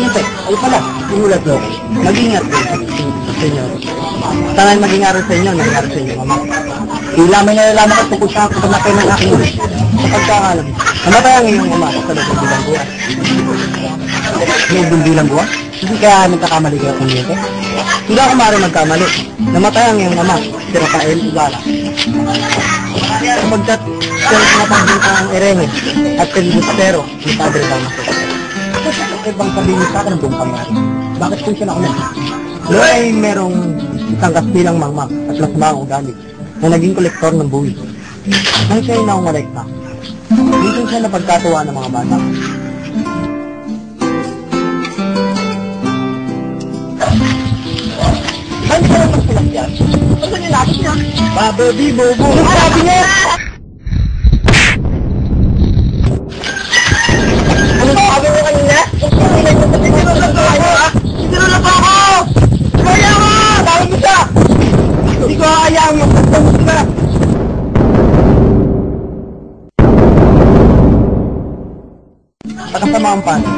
Siyempre, ay pala, simulat mo. Mag-ingat din sa inyo. Sana mag-ingat sa inyo, nangyari sa inyo, mama. Ilaman niya nalaman at tungkol sa kamatay ng aking ina. Sa pagkakalam, namatay ang iyong ama sa loob ng bilang buwan. Loob ng bilang buwan? Hindi kaya nagkakamali kayo kung nito? Hindi ako maaaring magkamali. Namatay ang iyong ama, si Rafael Ibarra. Sapagkat siya ang pinapagbinta ang Irene at Pelibustero ni Padre Damaso. Bakit bang sabihin sa akin ang buong pangyari? Bakit po siya nakunan? Noon ay merong isang kastilang mangmang at lasmaang ugali na naging kolektor ng buwi. Nang siya ay naungalekta, dito siya napagkatuwa ng mga bata. Ano ka lang magsilang yan? Ano niya natin niya? Bababi, bobo! Ano sabi niya? Ano sabi mo kanina? Sinulap ako! Kaya mo! Tawag mo siya! Hindi ko kakayaan mo! Tawag ka! Sa kasamaang paano,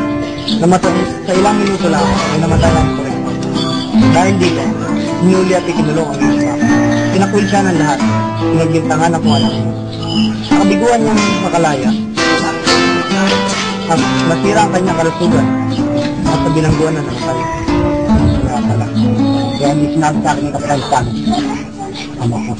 namatay sa ilang minuto lang ay namatay ang kolektor. Dahil dito, hinuli at ikinulong ang isa. Pinakuil siya ng lahat, pinagbintangan ang kung alam niya. Nakabiguan niyang makalaya, at nasira ang kanyang kalusugan at sa bilangguan na namatay. Kaya pala. Kaya hindi sinabi sa akin ng kapitan sa amin. Ama ko.